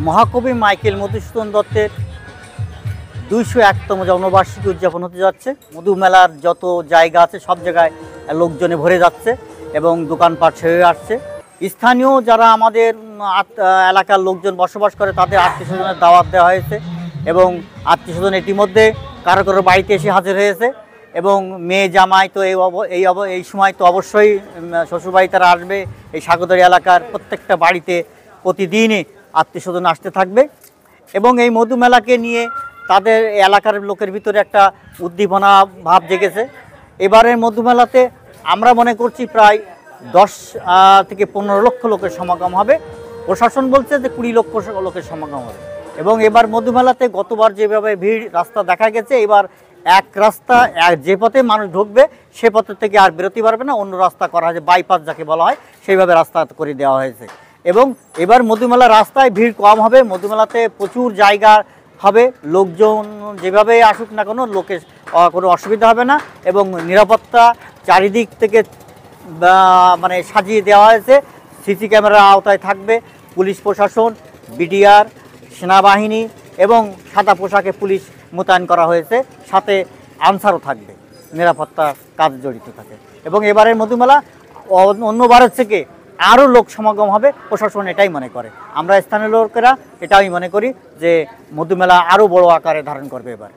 মহাকবি মাইকেল মধুসূদন দত্তের ২০১তম জন্মবার্ষিকী উদযাপন হতে যাচ্ছে। মধু মেলার যত জায়গা আছে সব জায়গায় লোকজনে ভরে যাচ্ছে এবং দোকানপাট ছেড়ে আসছে। স্থানীয় যারা আমাদের এলাকার লোকজন বসবাস করে তাদের আত্মীয়স্বজনের দাওয়াত দেওয়া হয়েছে এবং আত্মীয়স্বজন ইতিমধ্যে কারো কারো বাড়িতে এসে হাজির হয়েছে এবং মেয়ে জামাই তো এই সময় তো অবশ্যই শ্বশুরবাড়ি তারা আসবে। এই সাগরদাড়ি এলাকার প্রত্যেকটা বাড়িতে প্রতিদিনই আত্মীয়স্বজন আসতে থাকবে এবং এই মধু মেলাকে নিয়ে তাদের এলাকার লোকের ভিতরে একটা উদ্দীপনা ভাব জেগেছে। এবারের মধু মেলাতে আমরা মনে করছি প্রায় 10 থেকে 15 লক্ষ লোকের সমাগম হবে। প্রশাসন বলছে যে 20 লক্ষ লোকের সমাগম হবে এবং এবার মধু মেলাতে গতবার যেভাবে ভিড় রাস্তা দেখা গেছে, এবার এক রাস্তা যে পথে মানুষ ঢুকবে সে পথের থেকে আর বেরোতে পারবে না, অন্য রাস্তা করা হয়েছে, বাইপাস যাকে বলা হয় সেইভাবে রাস্তা করে দেওয়া হয়েছে এবং এবার মধুমেলা রাস্তায় ভিড় কম হবে। মধুমেলাতে প্রচুর জায়গা হবে, লোকজন যেভাবে আসুক না কোনো লোকের কোনো অসুবিধা হবে না এবং নিরাপত্তা চারিদিক থেকে মানে সাজিয়ে দেওয়া হয়েছে। সিসি ক্যামেরার আওতায় থাকবে পুলিশ প্রশাসন, বিডিআর, সেনাবাহিনী এবং সাদা পোশাকে পুলিশ মোতায়েন করা হয়েছে, সাথে আনসারও থাকবে, নিরাপত্তা কাজ জড়িত থাকে এবং এবারের মধুমেলা অন্যবারের থেকে আরও লোক সমাগম হবে। প্রশাসন এটাই মনে করে, আমরা স্থানীয় লোকেরা এটাই মনে করি যে মধুমেলা আরও বড় আকারে ধারণ করবে এবার।